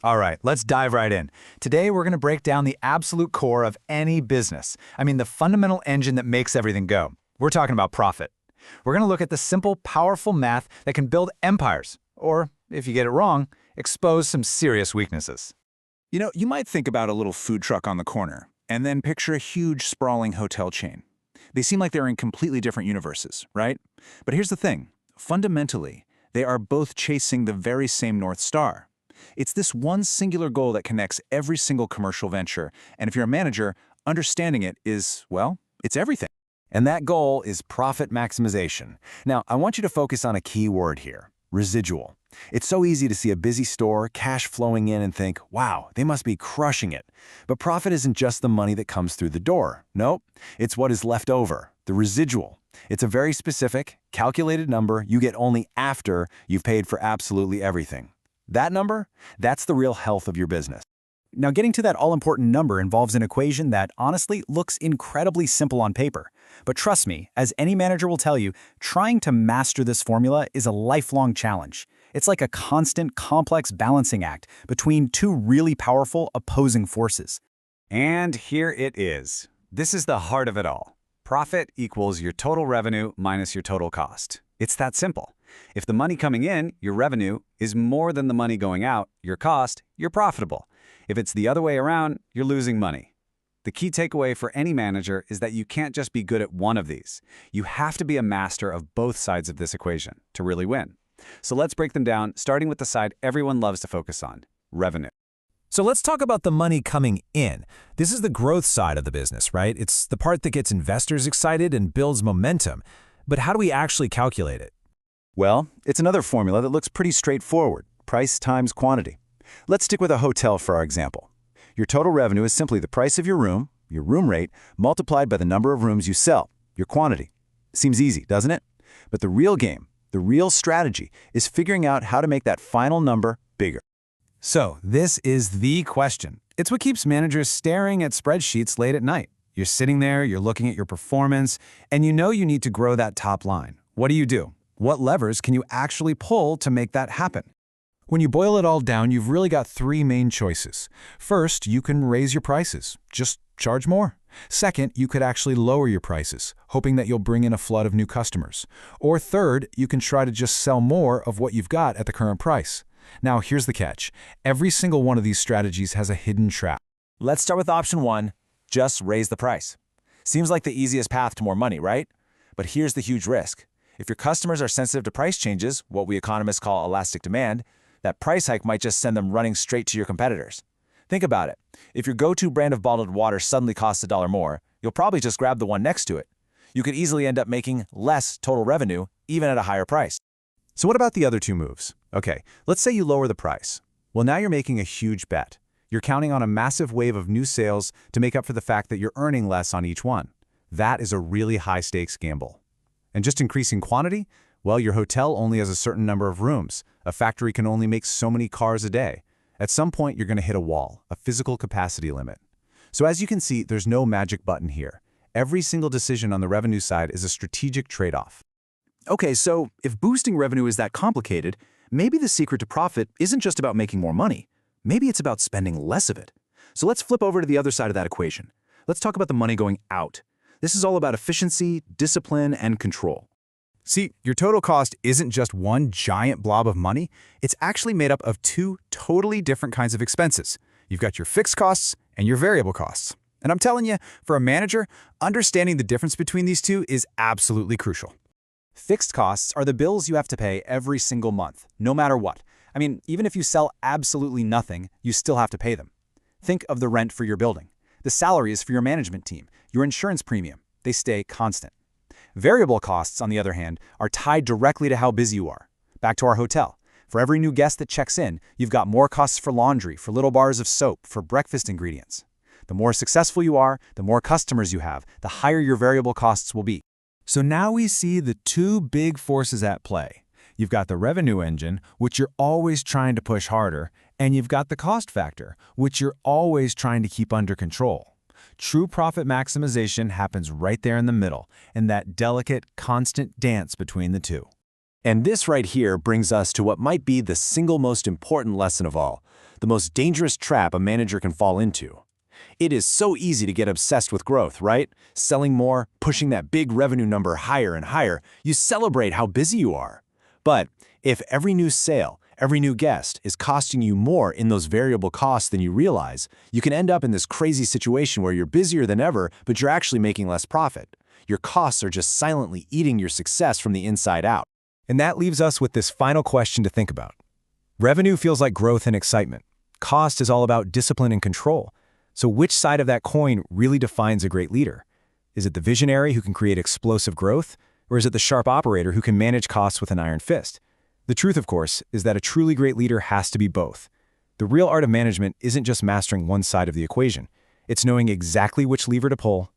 All right, let's dive right in. Today, we're going to break down the absolute core of any business. I mean, the fundamental engine that makes everything go. We're talking about profit. We're going to look at the simple, powerful math that can build empires, or, if you get it wrong, expose some serious weaknesses. You might think about a little food truck on the corner, and then picture a huge, sprawling hotel chain. They seem like they're in completely different universes, right? But here's the thing. Fundamentally, they are both chasing the very same North Star. It's this one singular goal that connects every single commercial venture, and if you're a manager, understanding it is, well, it's everything. And that goal is profit maximization. Now, I want you to focus on a key word here, residual. It's so easy to see a busy store, cash flowing in, and think, wow, they must be crushing it. But profit isn't just the money that comes through the door. Nope, it's what is left over, the residual. It's a very specific, calculated number you get only after you've paid for absolutely everything. That number, that's the real health of your business. Now, getting to that all-important number involves an equation that honestly looks incredibly simple on paper. But trust me, as any manager will tell you, trying to master this formula is a lifelong challenge. It's like a constant, complex balancing act between two really powerful opposing forces. And here it is. This is the heart of it all. Profit equals your total revenue minus your total cost. It's that simple. If the money coming in, your revenue, is more than the money going out, your cost, you're profitable. If it's the other way around, you're losing money. The key takeaway for any manager is that you can't just be good at one of these. You have to be a master of both sides of this equation to really win. So let's break them down, starting with the side everyone loves to focus on, revenue. So let's talk about the money coming in. This is the growth side of the business, right? It's the part that gets investors excited and builds momentum. But how do we actually calculate it? Well, it's another formula that looks pretty straightforward, price times quantity. Let's stick with a hotel for our example. Your total revenue is simply the price of your room rate, multiplied by the number of rooms you sell, your quantity. Seems easy, doesn't it? But the real game, the real strategy, is figuring out how to make that final number bigger. So this is the question. It's what keeps managers staring at spreadsheets late at night. You're sitting there, you're looking at your performance, and you know you need to grow that top line. What do? What levers can you actually pull to make that happen? When you boil it all down, you've really got three main choices. First, you can raise your prices. Just charge more. Second, you could actually lower your prices, hoping that you'll bring in a flood of new customers. Or third, you can try to just sell more of what you've got at the current price. Now, here's the catch. Every single one of these strategies has a hidden trap. Let's start with option one, just raise the price. Seems like the easiest path to more money, right? But here's the huge risk. If your customers are sensitive to price changes, what we economists call elastic demand, that price hike might just send them running straight to your competitors. Think about it. If your go-to brand of bottled water suddenly costs $1 more, you'll probably just grab the one next to it. You could easily end up making less total revenue, even at a higher price. So what about the other two moves? Okay, let's say you lower the price. Well, now you're making a huge bet. You're counting on a massive wave of new sales to make up for the fact that you're earning less on each one. That is a really high-stakes gamble. And just increasing quantity? Well, your hotel only has a certain number of rooms. A factory can only make so many cars a day. At some point, you're going to hit a wall, a physical capacity limit. So as you can see, there's no magic button here. Every single decision on the revenue side is a strategic trade-off. Okay, so if boosting revenue is that complicated, maybe the secret to profit isn't just about making more money. Maybe it's about spending less of it. So let's flip over to the other side of that equation. Let's talk about the money going out. This is all about efficiency, discipline, and control. See, your total cost isn't just one giant blob of money. It's actually made up of two totally different kinds of expenses. You've got your fixed costs and your variable costs. And I'm telling you, for a manager, understanding the difference between these two is absolutely crucial. Fixed costs are the bills you have to pay every single month, no matter what. I mean, even if you sell absolutely nothing, you still have to pay them. Think of the rent for your building, the salaries for your management team, your insurance premium. They stay constant. Variable costs, on the other hand, are tied directly to how busy you are. Back to our hotel. For every new guest that checks in, you've got more costs for laundry, for little bars of soap, for breakfast ingredients. The more successful you are, the more customers you have, the higher your variable costs will be. So now we see the two big forces at play. You've got the revenue engine, which you're always trying to push harder, and you've got the cost factor, which you're always trying to keep under control. True profit maximization happens right there in the middle, in that delicate, constant dance between the two. And this right here brings us to what might be the single most important lesson of all. the most dangerous trap a manager can fall into. It is so easy to get obsessed with growth, right? Selling more, pushing that big revenue number higher and higher, you celebrate how busy you are. But if every new sale, every new guest is costing you more in those variable costs than you realize, you can end up in this crazy situation where you're busier than ever, but you're actually making less profit. Your costs are just silently eating your success from the inside out. And that leaves us with this final question to think about. Revenue feels like growth and excitement. Cost is all about discipline and control. So which side of that coin really defines a great leader? Is it the visionary who can create explosive growth, or is it the sharp operator who can manage costs with an iron fist? The truth, of course, is that a truly great leader has to be both. The real art of management isn't just mastering one side of the equation. It's knowing exactly which lever to pull